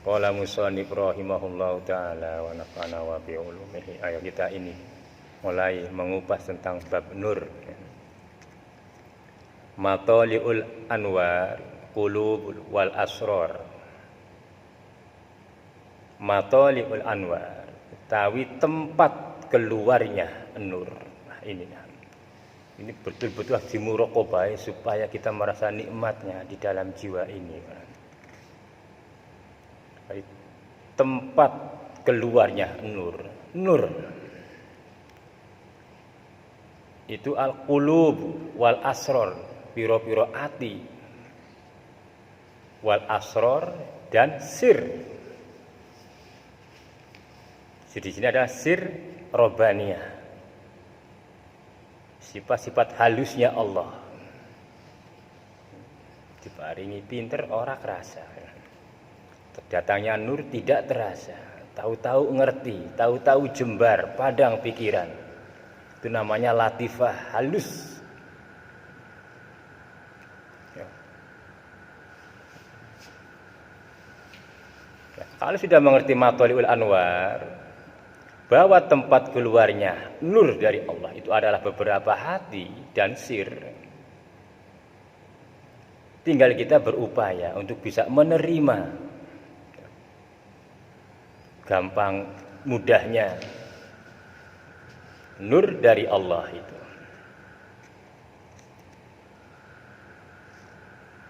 Qala musannif rahimahullahu ta'ala wa nafa'ana wa bi ulumihi. Ayo kita ini mulai mengupas tentang bab nur. Matali'ul anwar qulub wal asrar. Matali'ul anwar, tawi tempat keluarnya nur. Nah, ini betul-betul harus dimuraqabah supaya kita merasa nikmatnya di dalam jiwa ini. Tempat keluarnya nur itu al-qulub wal asrar, piro-piro ati, wal asrar dan sir. Jadi di sini ada sir robbaniyah, sifat-sifat halusnya Allah. Diparingi pinter ora kerasa. Datangnya nur tidak terasa, tahu-tahu ngerti, tahu-tahu jembar, padang pikiran. Itu namanya latifah, halus. Ya. Kalau sudah mengerti matali'ul anwar, bahwa tempat keluarnya nur dari Allah itu adalah beberapa hati dan sir, tinggal kita berupaya untuk bisa menerima gampang mudahnya nur dari Allah itu.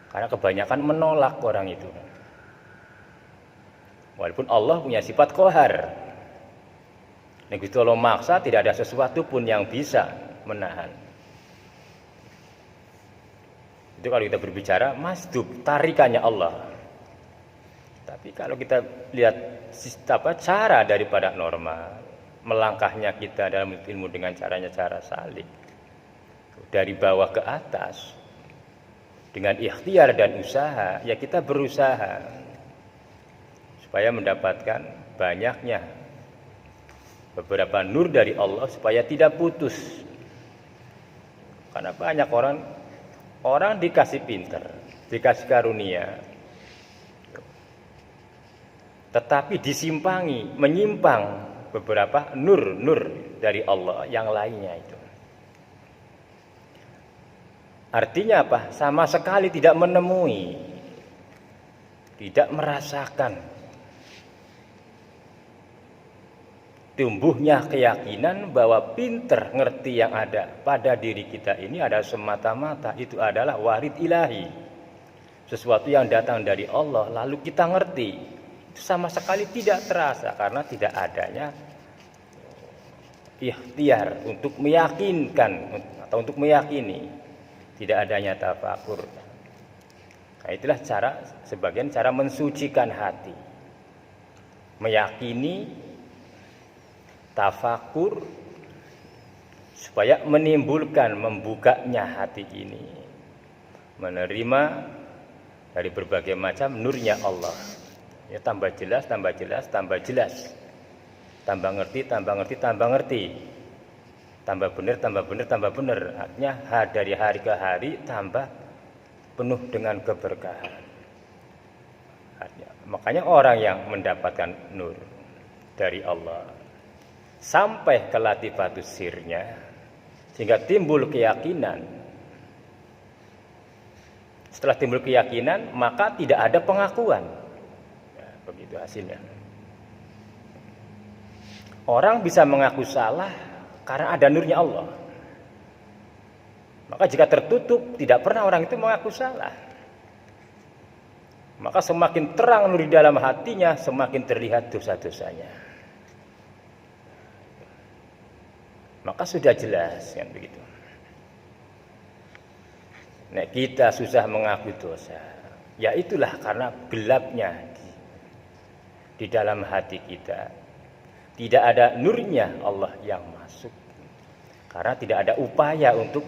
Karena kebanyakan menolak orang itu. Walaupun Allah punya sifat qahar. Nek Gusti Allah maksa, tidak ada sesuatu pun yang bisa menahan. Itu kalau kita berbicara masdub, tarikannya Allah. Tapi kalau kita lihat cara daripada normal, melangkahnya kita dalam ilmu dengan cara salik dari bawah ke atas dengan ikhtiar dan usaha, ya kita berusaha supaya mendapatkan banyaknya beberapa nur dari Allah supaya tidak putus. Karena banyak orang dikasih pinter, dikasih karunia, tetapi menyimpang beberapa nur dari Allah yang lainnya itu. Artinya apa? Sama sekali tidak menemui, tidak merasakan tumbuhnya keyakinan bahwa pinter ngerti yang ada pada diri kita ini ada semata-mata itu adalah warid ilahi, sesuatu yang datang dari Allah lalu kita ngerti. Sama sekali tidak terasa karena tidak adanya ikhtiar untuk meyakinkan atau untuk meyakini, tidak adanya tafakur. Nah, itulah sebagian cara mensucikan hati, meyakini, tafakur, supaya menimbulkan membukanya hati ini, menerima dari berbagai macam nurnya Allah. Ya, tambah jelas, tambah ngerti, tambah benar. Artinya dari hari ke hari tambah penuh dengan keberkahan. Artinya, makanya orang yang mendapatkan nur dari Allah sampai ke latifatus sirnya, sehingga timbul keyakinan. Setelah timbul keyakinan, maka tidak ada pengakuan. Begitu hasilnya. Orang bisa mengaku salah karena ada nurnya Allah. Maka jika tertutup, tidak pernah orang itu mengaku salah. Maka semakin terang nur di dalam hatinya, semakin terlihat dosa-dosanya. Maka sudah jelas kan begitu. Nek kita susah mengaku dosa, ya itulah karena gelapnya di dalam hati kita, tidak ada nurnya Allah yang masuk. Karena tidak ada upaya untuk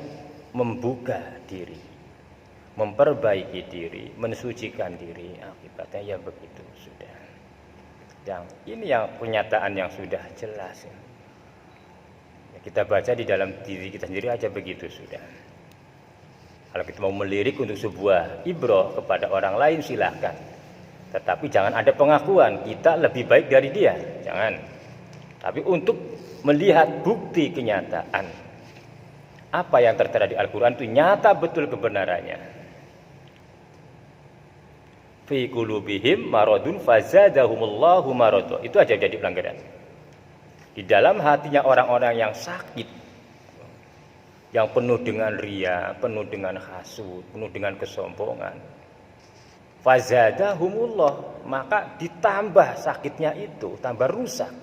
membuka diri, memperbaiki diri, mensucikan diri. Akibatnya ya begitu sudah. Ini yang kenyataan yang sudah jelas. Kita baca di dalam diri kita sendiri aja begitu sudah. Kalau kita mau melirik untuk sebuah ibroh kepada orang lain silahkan. Tetapi jangan ada pengakuan kita lebih baik dari dia, jangan. Tapi untuk melihat bukti kenyataan apa yang tertera di Al-Quran itu nyata betul kebenarannya. Fi qulubihim maradun fazadahumullahu marada. Itu aja jadi pelanggaran. Di dalam hatinya orang-orang yang sakit, yang penuh dengan riya, penuh dengan hasud, penuh dengan kesombongan. Fazadahumullah, maka ditambah sakitnya itu, tambah rusak.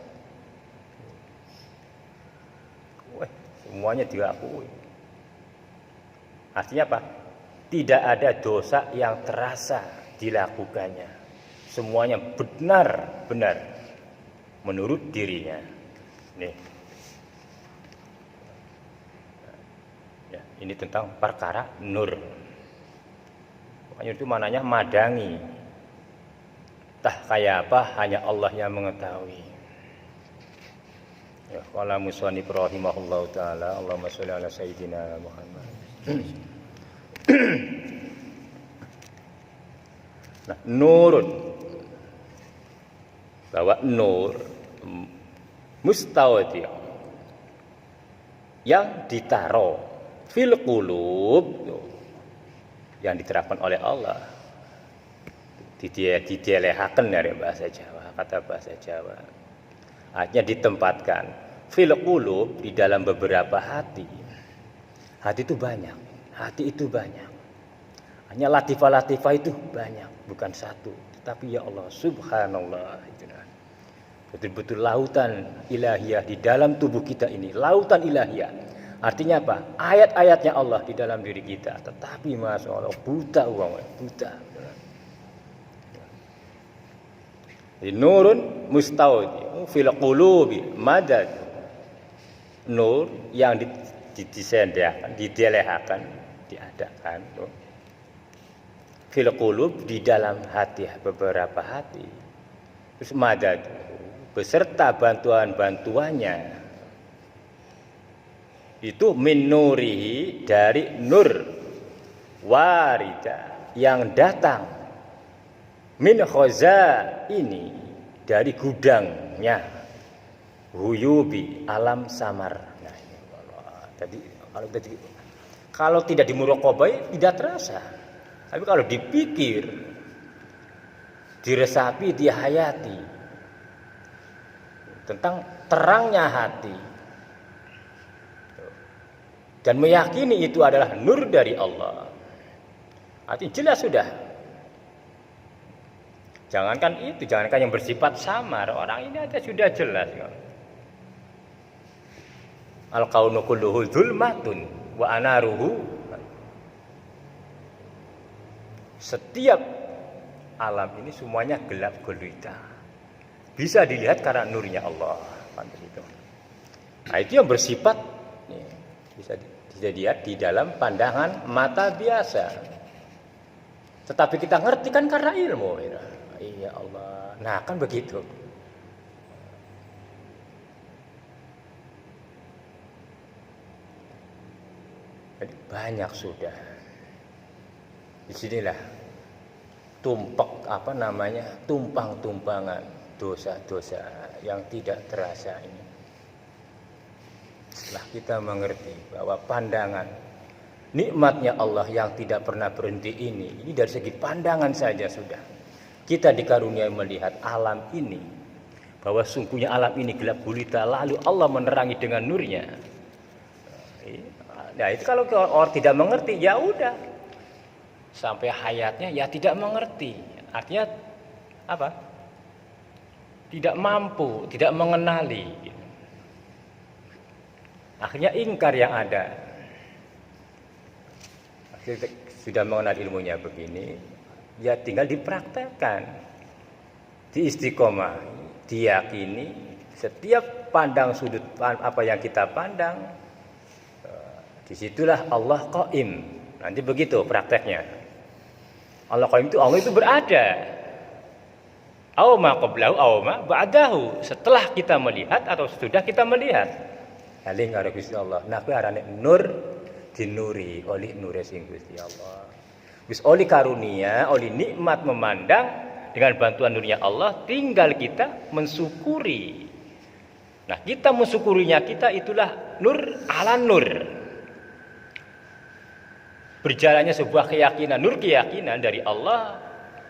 Wah, semuanya diakui. Artinya apa? Tidak ada dosa yang terasa dilakukannya. Semuanya benar-benar menurut dirinya. Nih. Ya, ini tentang perkara nur. Makanya itu mananya madangi. Entah kayak apa, hanya Allah yang mengetahui. Ya, qala musannif rahimahullahu taala, Allahumma shalli ala sayyidina Muhammad. Nah, nurun, bahwa nur mustawdi yang ditaruh fil qulub, yang diterapkan oleh Allah, didelehaken dari bahasa Jawa, kata bahasa Jawa, artinya ditempatkan fil qulub, di dalam beberapa hati. Hati itu banyak, hati itu banyak. Hanya latifah-latifah itu banyak, bukan satu. Tetapi ya Allah, subhanallah, itu betul-betul lautan ilahiyah di dalam tubuh kita ini, lautan ilahiyah. Artinya apa? Ayat-ayatnya Allah di dalam diri kita. Tetapi masya Allah, buta uang, buta. Jadi nurun mustawdi fil qulubi madad. Nur yang disendakan, didelehakan, diadakan. Fil qulub, di dalam hati, beberapa hati. Terus madad, beserta bantuan-bantuannya. Itu min nurihi, dari nur warida yang datang min khoza ini, dari gudangnya huyubi, alam samar. Nah, ini kalau tidak dimuraqabai tidak terasa. Tapi kalau dipikir, diresapi, dihayati tentang terangnya hati dan meyakini itu adalah nur dari Allah, artinya jelas sudah. Jangankan yang bersifat samar, orang ini aja sudah jelas. Al-kaunu kulluhu dzulmatun wa anaruhu. Setiap alam ini semuanya gelap gulita. Bisa dilihat karena nurnya Allah. Nah, itu yang bersifat bisa dilihat di dalam pandangan mata biasa. Tetapi kita ngerti kan karena ilmu. Iya Allah. Nah, kan begitu. Jadi banyak sudah. Disinilah tumpang-tumpangan dosa-dosa yang tidak terasa ini. Setelah kita mengerti bahwa pandangan nikmatnya Allah yang tidak pernah berhenti ini dari segi pandangan saja sudah. Kita dikaruniai melihat alam ini, bahwa sungguhnya alam ini gelap gulita, lalu Allah menerangi dengan nurnya. Nah, itu kalau orang tidak mengerti, ya udah. Sampai hayatnya ya tidak mengerti. Artinya apa? Tidak mampu, tidak mengenali. Akhirnya ingkar yang ada. Akhirnya sudah mengenal ilmunya begini, ya tinggal dipraktekkan, diistiqomah, diyakini. Setiap pandang sudut apa yang kita pandang, disitulah Allah qaim. Nanti begitu prakteknya. Allah qaim itu, Allah itu berada. Aw ma qablahu aw ma ba'dahu. Setelah kita melihat atau sudah kita melihat. Alih karo Gusti Allah. Napa arane nur dinuri oleh nure sing Gusti Allah. Wis oleh karunia, oleh nikmat memandang, dengan bantuan nurnya Allah, tinggal kita mensyukuri. Nah, kita mensyukurinya, kita itulah nur ala nur. Berjalannya sebuah keyakinan, nur keyakinan dari Allah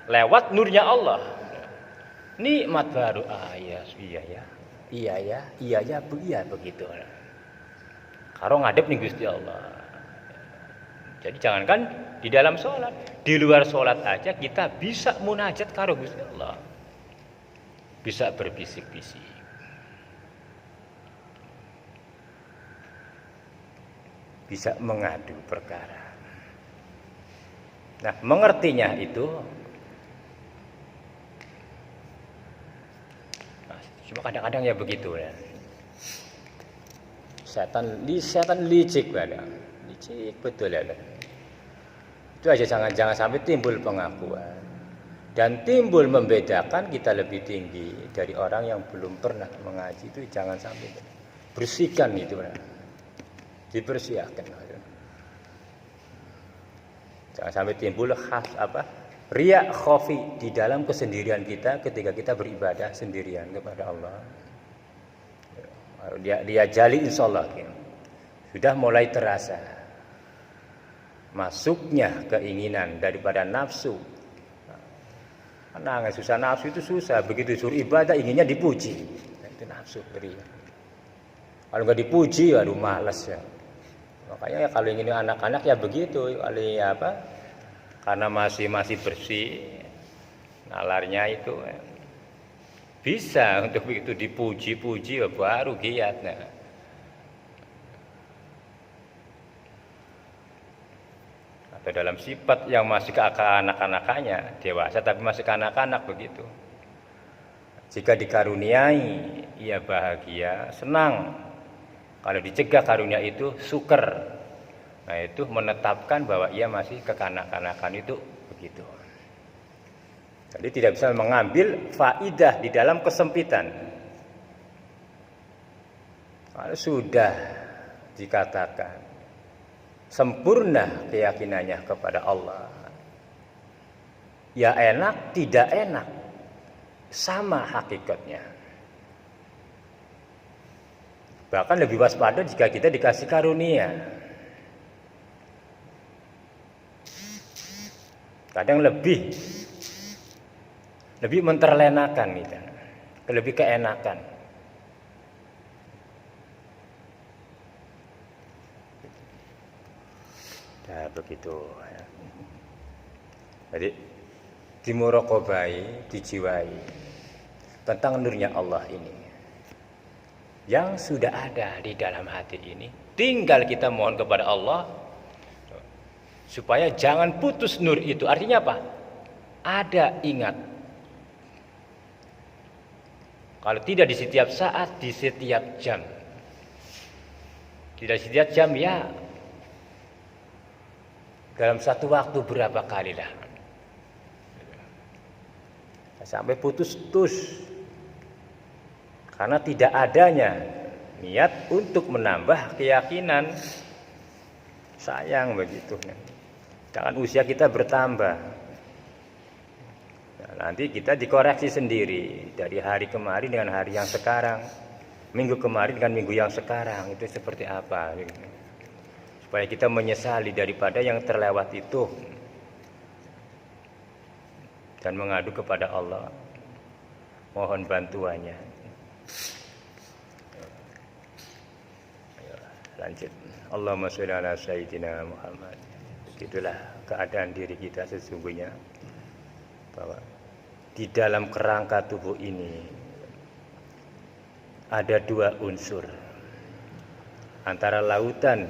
lewat nurnya Allah. Nikmat baru. Iya begitu. Karo ngadep ning Gusti Allah. Jadi jangankan di dalam sholat, di luar sholat aja kita bisa munajat karo Gusti Allah. Bisa berbisik-bisik. Bisa mengadu perkara. Nah, mengertinya itu cuma kadang-kadang ya begitu ya. Setan licik banget. Licik betul ya. Itu aja jangan sampai timbul pengakuan. Dan timbul membedakan kita lebih tinggi dari orang yang belum pernah mengaji, itu jangan sampai. Bersihkan itu. Dipersiapkan. Jangan sampai timbul riya khafi di dalam kesendirian kita ketika kita beribadah sendirian kepada Allah. Dia jali insyaallah sudah mulai terasa masuknya keinginan daripada nafsu. Karena susah nafsu itu susah, begitu suruh ibadah inginnya dipuji. Itu nafsu riya. Kalau nggak dipuji, aduh malas ya. Makanya kalau ingin anak-anak ya begitu, karena masih bersih, nalarnya itu bisa untuk begitu dipuji-puji baru giat. Atau dalam sifat yang masih ke anak-anakannya, dewasa tapi masih ke anak-anak begitu. Jika dikaruniai, ia bahagia, senang. Kalau dicegah karunia itu syukur. Nah, itu menetapkan bahwa ia masih kekanak-kanakan itu begitu. Jadi tidak bisa mengambil faidah di dalam kesempitan. Kalau sudah dikatakan sempurna keyakinannya kepada Allah, ya enak, tidak enak, sama hakikatnya. Bahkan lebih waspada jika kita dikasih karunia. Kadang lebih menterlenakan gitu. Lebih keenakan. Nah, begitu. Jadi dimuraqabai, dijiwai tentang nurnya Allah ini. Yang sudah ada di dalam hati ini, tinggal kita mohon kepada Allah supaya jangan putus nur itu. Artinya apa? Ada, ingat. Kalau tidak di setiap saat, di setiap jam. Tidak di setiap jam ya. Dalam satu waktu berapa kali lah. Sampai putus-putus. Karena tidak adanya niat untuk menambah keyakinan. Sayang begitu. Jangan usia kita bertambah. Nah, nanti kita dikoreksi sendiri. Dari hari kemarin dengan hari yang sekarang. Minggu kemarin dengan minggu yang sekarang. Itu seperti apa. Supaya kita menyesali daripada yang terlewat itu. Dan mengadu kepada Allah. Mohon bantuannya. Lanjut. Allahumma sholli ala sayyidina Muhammad. Itulah keadaan diri kita sesungguhnya, bahwa di dalam kerangka tubuh ini ada dua unsur, antara lautan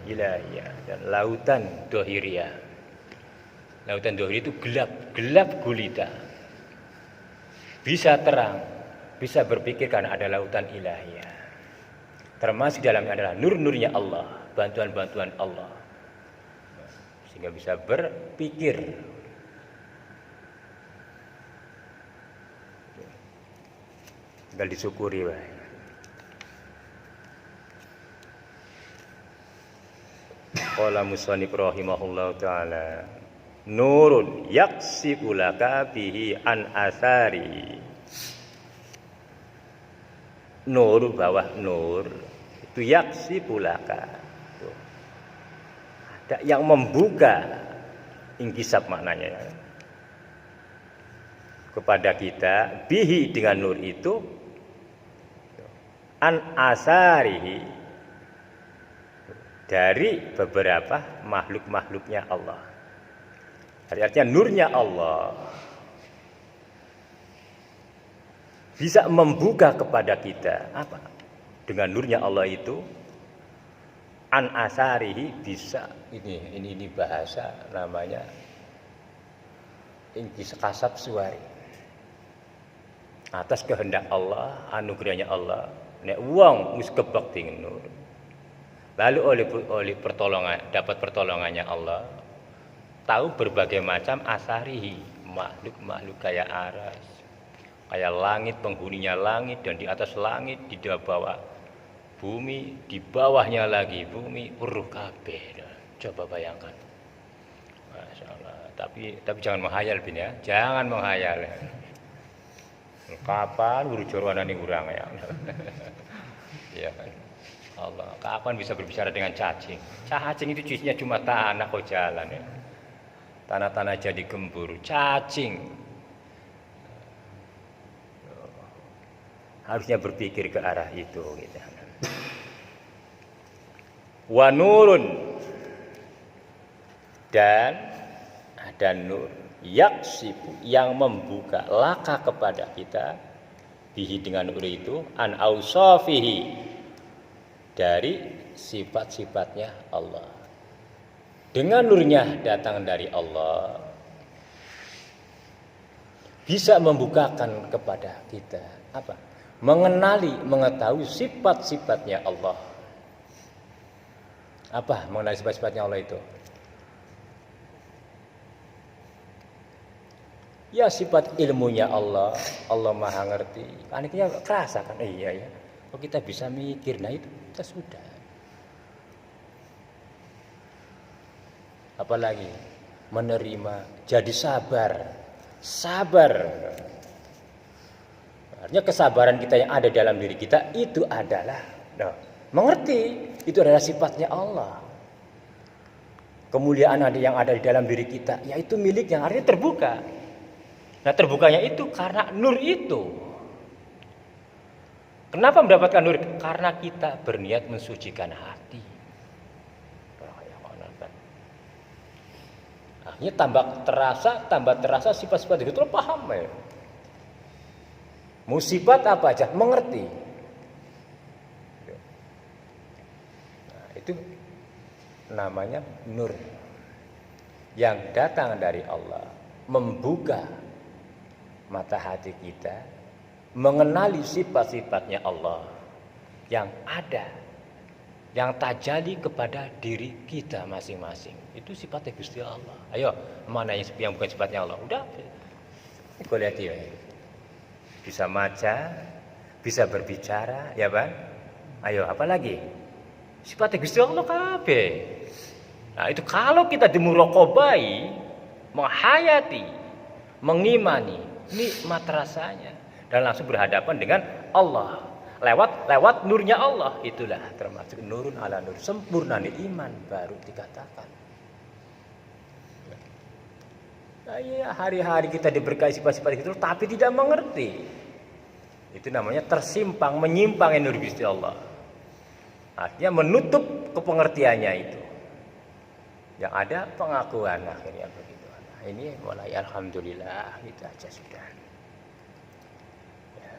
ilahiyah dan lautan dohiriyah. Lautan dohiriyah itu gelap gulita, bisa terang, bisa berpikir karena ada lautan ilahiyah. Termasuk dalamnya adalah nur-nurnya Allah, bantuan-bantuan Allah. Sehingga bisa berpikir. Tinggal disyukuri. Qala musannif rahimahullahu ta'ala. nurun yaksifu laka bihi an asari. Nur bawah nur itu yaksifu laka. Ada yang membuka, ingkisab maknanya, kepada kita bihi dengan nur itu an asarihi, dari beberapa makhluk-makhluknya Allah. Artinya nurnya Allah bisa membuka kepada kita apa? Dengan nurnya Allah itu an asarihi bisa ini bahasa namanya ingkis kasab suari. Atas kehendak Allah, anugerahnya Allah, nek wong wis kebakti nur. Lalu oleh pertolongan, dapat pertolongannya Allah, tahu berbagai macam asarihi, makhluk-makhluk kayak aras, kayak langit, penghuninya langit, dan di atas langit, di bawah bumi, di bawahnya lagi bumi, uruh kabeh. Coba bayangkan. Masya Allah. Tapi jangan menghayal bin ya, jangan menghayal. Kapan urujur wanani urang ya? Ya kan. Allah, kapan bisa berbicara dengan cacing? Cacing itu isinya cuma tanah kok jalan ya. Tanah-tanah jadi gembur, cacing. Harusnya berpikir ke arah itu gitu. Wa nurun, dan ada nur yaksifu yang membuka laka kepada kita bihi dengan nur itu an ausafihi, dari sifat-sifatnya Allah. Dengan nurnya datang dari Allah bisa membukakan kepada kita apa? Mengenali, mengetahui sifat-sifatnya Allah. Apa mengenali sifat-sifatnya Allah itu? Ya sifat ilmunya Allah, Allah maha ngerti. Anehnya kerasa kan? Iya ya. Kalau kita bisa mikir, nah itu kita sudah. Apalagi menerima, jadi sabar. Artinya kesabaran kita yang ada dalam diri kita itu adalah mengerti, itu adalah sifatnya Allah. Kemuliaan yang ada di dalam diri kita, yaitu miliknya, artinya terbuka. Nah terbukanya itu karena nur itu. Kenapa mendapatkan nur? Karena kita berniat mensucikan hati. Akhirnya tambah terasa sifat-sifat itu paham ya. Musibah apa aja mengerti. Nah, itu namanya nur yang datang dari Allah, membuka mata hati kita, mengenali sifat-sifatnya Allah yang ada, yang tajali kepada diri kita masing-masing. Itu sifatnya Gusti Allah. Ayo, mana yang bukan sifatnya Allah? Udah, kau lihat ya. Bisa maca, bisa berbicara, ya Bang? Ayo, apa lagi? Sifatnya Gusti Allah kabeh. Nah, itu kalau kita dimurokobai, menghayati, mengimani, nikmat rasanya, dan langsung berhadapan dengan Allah lewat nurnya Allah. Itulah termasuk nurun ala nur, sempurna iman baru dikatakan. Nah, iya, hari-hari kita diberkahi sifat-sifat itu tapi tidak mengerti. Itu namanya tersimpang, menyimpang nur Gusti Allah. Artinya menutup kepengertiannya itu. Yang ada pengakuan akhirnya begitu. Nah, ini mulai alhamdulillah kita aja sudah. Ya.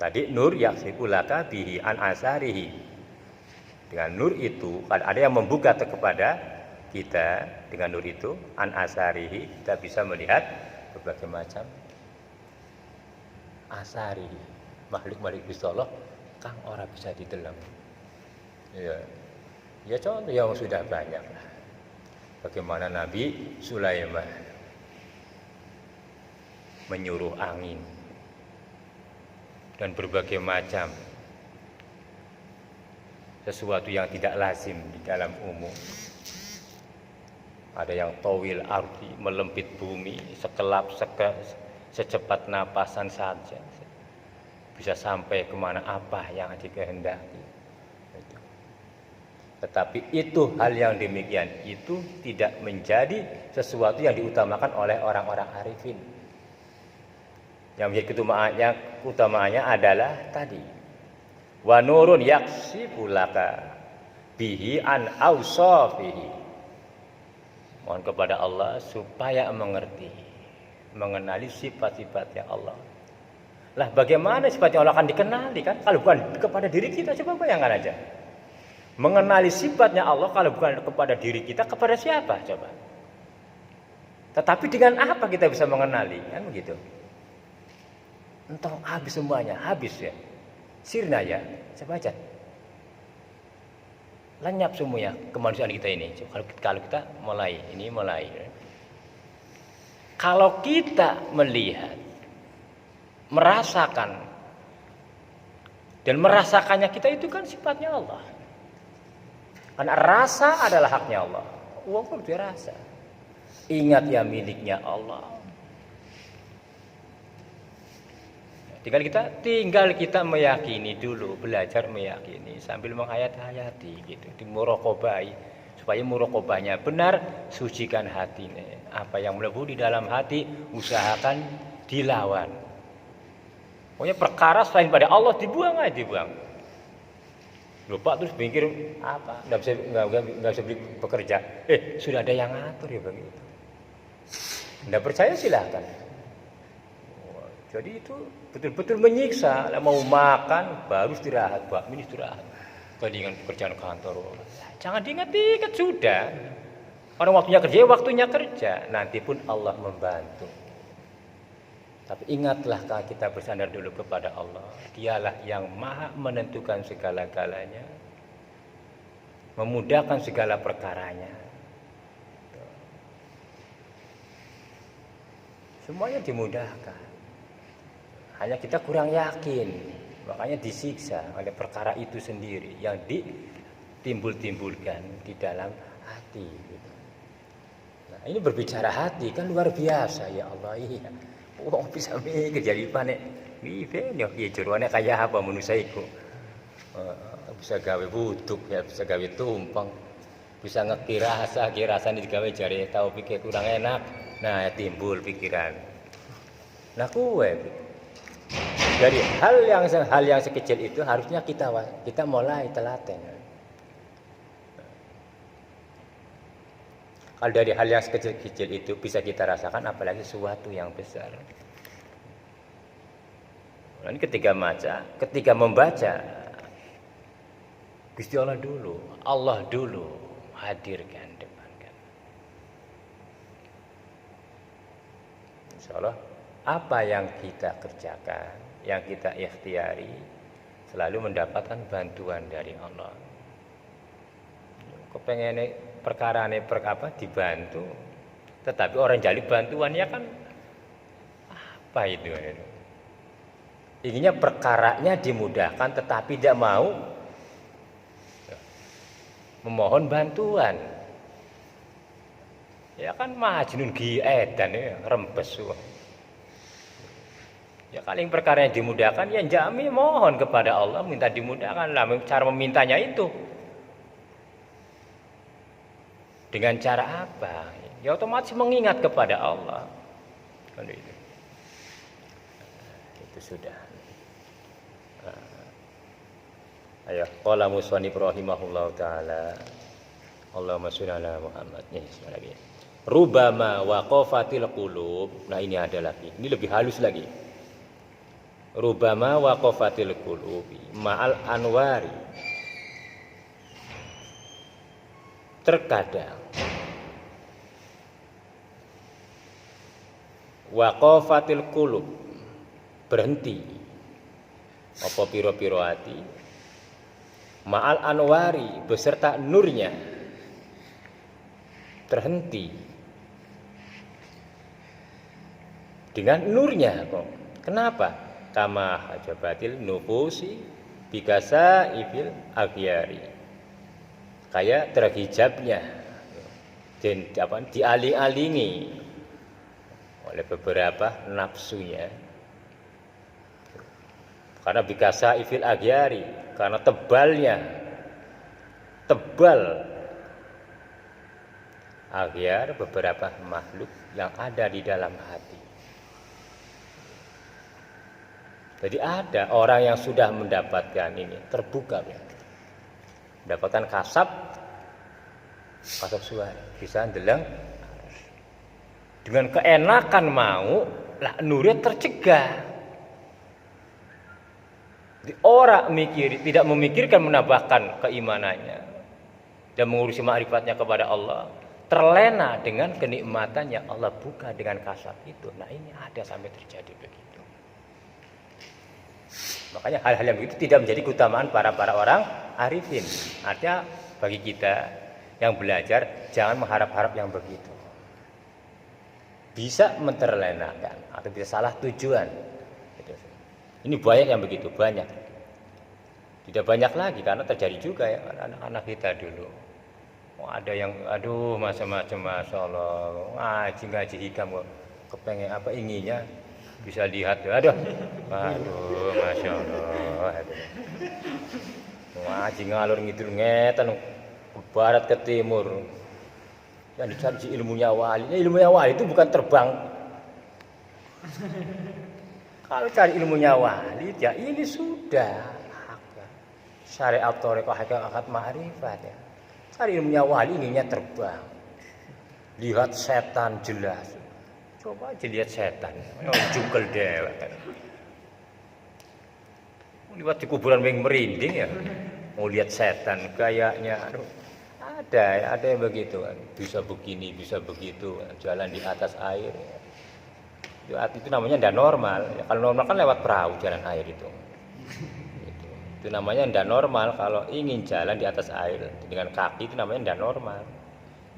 Tadi nur yaksifu laka bihi an asarihi. Dengan nur itu ada yang membuka kepada kita, dengan nur itu an asarihi kita bisa melihat berbagai macam asari makhluk-makhluk Gusti Allah kang ora bisa ditelem. Ya contoh yang sudah banyak lah. Bagaimana Nabi Sulaiman menyuruh angin dan berbagai macam sesuatu yang tidak lazim di dalam umum. Ada yang towil ardi, melempit bumi, secepat napasan saja. Bisa sampai kemana apa yang dikehendaki. Tetapi itu hal yang demikian itu tidak menjadi sesuatu yang diutamakan oleh orang-orang arifin. Yang menjadi utamaannya adalah tadi. Wa nurun yaksifu laka bihi an awsafihi. Mohon kepada Allah supaya mengerti, mengenali sifat-sifatnya Allah. Lah bagaimana sifatnya Allah akan dikenali kan? Kalau bukan kepada diri kita, coba bayangkan aja. Mengenali sifatnya Allah kalau bukan kepada diri kita, kepada siapa coba? Tetapi dengan apa kita bisa mengenali? Kan begitu. Entah habis semuanya, habis ya. Sirna ya, coba aja. Lenyap semuanya kemanusiaan kita ini. Kalau kita mulai. Kalau kita melihat, merasakan, dan merasakannya kita itu kan sifatnya Allah. Karena rasa adalah haknya Allah. Uang itu rasa. Ingat ya miliknya Allah. Tinggal kita meyakini dulu, belajar meyakini sambil menghayat-hayati gitu, dimuraqabai supaya muraqabahnya benar, sucikan hatinya. Apa yang melebu di dalam hati usahakan dilawan. Pokoknya perkara selain pada Allah dibuang. Lupa terus pikir apa? Enggak bisa bekerja. Sudah ada yang ngatur ya begitu. Enggak percaya silakan. Jadi itu betul-betul menyiksa. Mau makan baru istirahat, ini istirahat. Dengan pekerjaan kantor. Jangan diingat-ingat sudah. Orang waktunya kerja. Nanti pun Allah membantu. Tapi ingatlah kalau kita bersandar dulu kepada Allah. Dialah yang maha menentukan segala-galanya. Memudahkan segala perkaranya. Semuanya dimudahkan. Hanya kita kurang yakin, makanya disiksa oleh perkara itu sendiri yang ditimbul-timbulkan di dalam hati. Nah, ini berbicara hati kan luar biasa ya Allah. Iya, bisa mikir jadi panik. Iya, jeroane kayak apa manusia itu? Bisa gawe buduk ya, bisa gawe tumpeng, bisa ngerti rasanya digawe jari tahu pikir kurang enak. Nah, timbul pikiran. Nah, dari hal yang sekecil itu harusnya kita mulai telaten. Kalau dari hal yang sekecil-kecil itu bisa kita rasakan, apalagi sesuatu yang besar. Ini ketika membaca, Gusti Allah dulu hadirkan, depankan. Insyaallah apa yang kita kerjakan, yang kita ikhtiari, selalu mendapatkan bantuan dari Allah. Kepengen perkara dibantu, tetapi orang jali bantuannya kan apa itu? Inginnya perkaranya dimudahkan, tetapi tidak mau memohon bantuan. Ya kan majnun dan rempes. Ya paling perkara yang dimudahkan ya jami mohon kepada Allah minta dimudahkan lah. Cara memintanya itu dengan cara apa? Ya otomatis mengingat kepada Allah. Kan itu sudah. Ayo qala musannif rahimahullahu taala. Allahumma shalli ala Muhammad. Rubama waqafatil qulub. Nah ini ada lagi. Ini lebih halus lagi. Rubama waqafatil qulubi ma'al anwari. Terkadang waqafatil qulub berhenti apa piro-piro hati ma'al anwari beserta nurnya terhenti dengan nurnya kok. Kenapa? Kama hajabatil nufusi bikasa ibil aghyari. Kayak terhijabnya dan dialing-alingi oleh beberapa nafsunya. Karena bikasa ifil agyari, karena tebal agyar beberapa makhluk yang ada di dalam hati. Jadi ada orang yang sudah mendapatkan ini terbuka ya. Mendapatkan kasab suara, bisa ndeleng dengan keenakan mau lah nurnya tercegah. Jadi orang tidak memikirkan menambahkan keimanannya dan mengurusi ma'rifatnya kepada Allah, terlena dengan kenikmatan yang Allah buka dengan kasab itu. Nah ini ada sampai terjadi begitu. Makanya hal-hal yang begitu tidak menjadi keutamaan para orang arifin. Artinya bagi kita yang belajar jangan mengharap-harap yang begitu. Bisa menterlenakan atau bisa salah tujuan. Ini banyak yang begitu, banyak. Tidak banyak lagi karena terjadi juga ya anak-anak kita dulu. Ada yang macam-macam, Masya Allah, ngaji hikam kok kepengen inginnya bisa lihat. Aduh, Masya Allah. Ngaji ngalur ngidul ngeten ke barat ke timur. Yang dicari ilmunya wali. Ilmunya wali itu bukan terbang. Kalau cari ilmunya wali, ya ini sudah syariat thariqah hakikat ma'rifat ya. Cari ilmunya wali inginnya terbang. Lihat setan jelas. Coba aja lihat setan. Jungkel dewek kan. Lihat di kuburan merinding ya. Mau lihat setan kayaknya ada yang begitu kan. Bisa begini, bisa begitu, jalan di atas air ya. Itu namanya tidak normal. Ya, kalau normal kan lewat perahu jalan air itu. Itu namanya tidak normal. Kalau ingin jalan di atas air dengan kaki itu namanya tidak normal.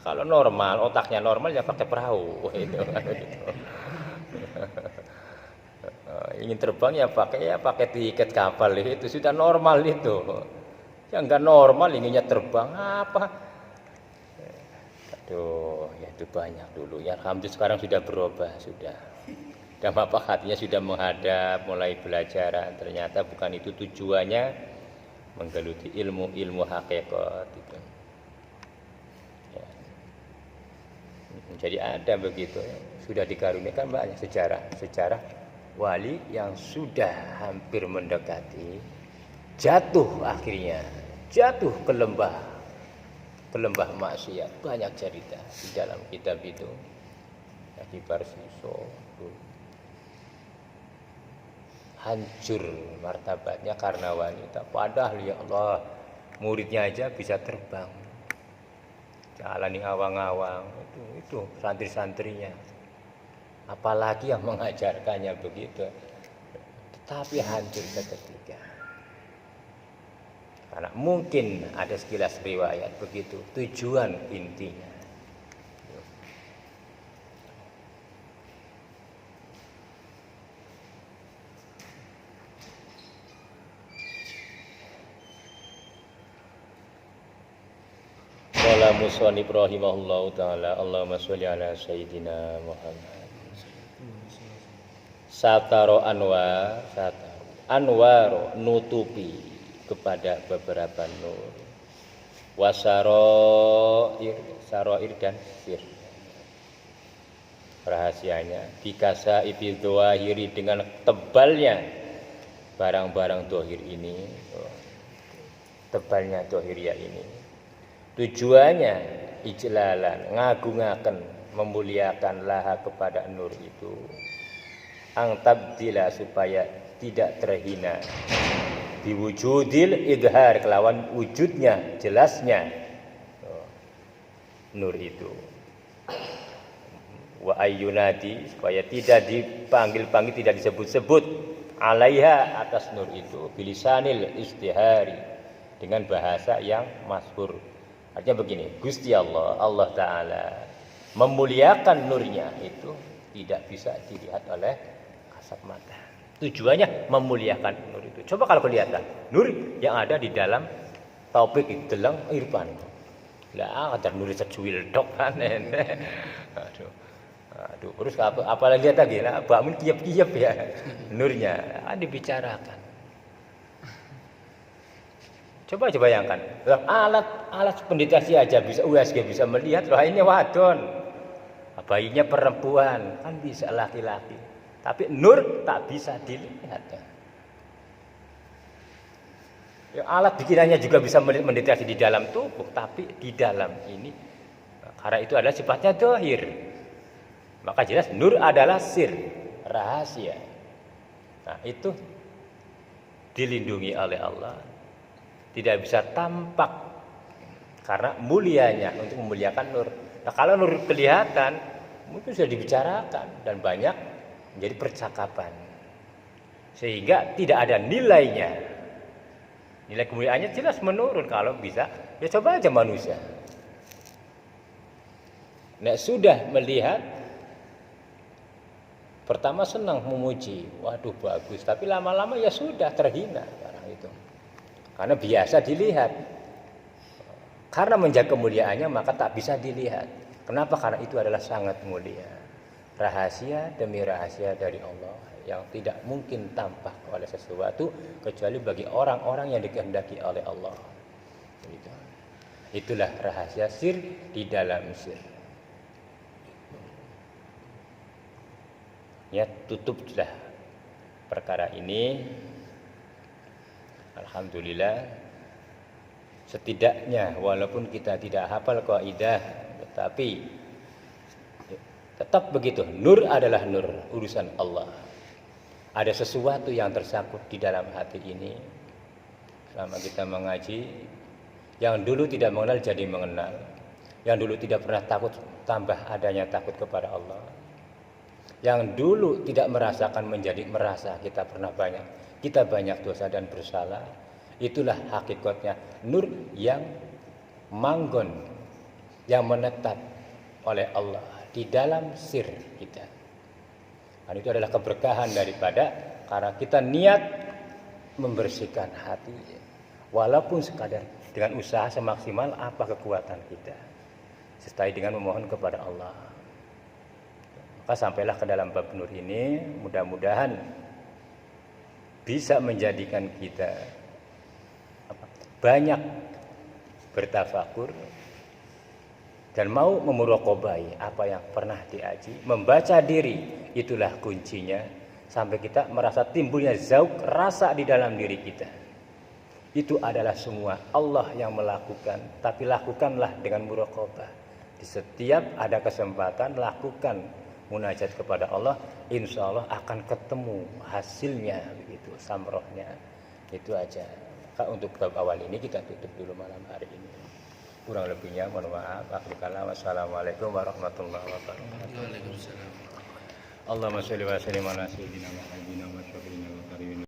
Kalau normal, otaknya normal ya pakai perahu. Itu. Ingin terbang ya pakai tiket kapal itu sudah normal itu. Yang enggak normal inginnya terbang apa? Aduh, ya itu banyak dulu. Ya alhamdulillah sekarang sudah berubah sudah. Dan apa hatinya sudah menghadap, mulai belajar. Ternyata bukan itu tujuannya, menggeluti ilmu hakikat itu. Ya. Jadi ada begitu, sudah dikaruniakan banyak sejarah wali yang sudah hampir mendekati, jatuh ke lembah maksiat. Banyak cerita di dalam kitab itu. Di Barsiso hancur martabatnya karena wanita. Padahal ya Allah, muridnya aja bisa terbang. Jalan di awang-awang itu santri-santrinya. Apalagi yang mengajarkannya begitu. Tetapi hancur seketika. Karena mungkin ada sekilas riwayat begitu, tujuan intinya. Qala musannif rahimahullahu taala, Allahumma sholli ala sayyidina Muhammad. Sataro anwaro nutupi kepada beberapa nur. Saroir dan sir. Rahasianya bikasa ibil dhahiri, dengan tebalnya barang-barang dohir ini, tebalnya dohiriyah ini. Tujuannya ijlalan, ngagungaken, memuliakan laha kepada nur itu. Angtabdila, supaya tidak terhina. Biwujudil idhar, kelawan wujudnya, jelasnya nur itu. Wa ayyunadi, supaya tidak dipanggil-panggil, tidak disebut-sebut alaiha, atas nur itu, bilisanil istihari, dengan bahasa yang masyhur. Artinya begini, Gusti Allah Ta'ala memuliakan nurnya itu tidak bisa dilihat oleh kasat mata. Tujuannya memuliakan nur itu. Coba kalau kelihatan nur yang ada di dalam taufik deleng irfan, Lah ada nulis sejuil tok kan. Aduh. Aduh, terus apalagi lihat lagi lah, bangun kiep-kiep ya nurnya, dibicarakan. Coba bayangkan, alat pendeteksi aja bisa USG bisa melihat, loh ini wadon, bayinya perempuan, kan bisa laki-laki. Tapi nur tak bisa dilihat. Ya, alat bikinannya juga bisa mendeteksi di dalam tubuh, tapi di dalam ini, karena itu adalah sifatnya dohir. Maka jelas nur adalah sir, rahasia. Nah, itu dilindungi oleh Allah. Tidak bisa tampak karena mulianya untuk memuliakan nur. Nah, kalau nur kelihatan, mungkin sudah dibicarakan dan banyak menjadi percakapan. Sehingga tidak ada nilainya. Nilai kemuliaannya jelas menurun kalau bisa. Ya coba aja manusia. Nah, sudah melihat, pertama senang memuji, waduh bagus, tapi lama-lama ya sudah terhina orang itu. Karena biasa dilihat. Karena menjaga kemuliaannya maka tak bisa dilihat. Kenapa? Karena itu adalah sangat mulia. Rahasia demi rahasia dari Allah yang tidak mungkin tampak oleh sesuatu kecuali bagi orang-orang yang dikehendaki oleh Allah. Itulah rahasia sir di dalam sir. Ya, tutup sudah perkara ini. Alhamdulillah, setidaknya walaupun kita tidak hafal kaidah, tetapi tetap begitu. Nur adalah nur, urusan Allah. Ada sesuatu yang tersangkut di dalam hati ini. Selama kita mengaji, yang dulu tidak mengenal jadi mengenal. Yang dulu tidak pernah takut, tambah adanya takut kepada Allah. Yang dulu tidak merasakan menjadi merasa kita banyak dosa dan bersalah. Itulah hakikatnya nur yang manggon, yang menetap oleh Allah di dalam sir kita. Dan itu adalah keberkahan daripada karena kita niat membersihkan hati, walaupun sekadar dengan usaha semaksimal apa kekuatan kita, sertai dengan memohon kepada Allah. Maka sampailah ke dalam bab nur ini, mudah-mudahan bisa menjadikan kita banyak bertafakur dan mau memuraqabai apa yang pernah diaji, membaca diri, itulah kuncinya sampai kita merasa timbulnya zauq, rasa di dalam diri kita. Itu adalah semua Allah yang melakukan, tapi lakukanlah dengan muraqabah. Di setiap ada kesempatan lakukan munajat kepada Allah, insya Allah akan ketemu hasilnya begitu, samrohnya. Itu aja. Maka untuk bab awal ini kita tutup dulu malam hari ini. Kurang lebihnya mohon maaf. Akhirul kalam. Wassalamualaikum warahmatullahi wabarakatuh. Waalaikumsalam. Allahumma sholli wa sallim ala sayyidina Muhammadin wa syafiina wa karimina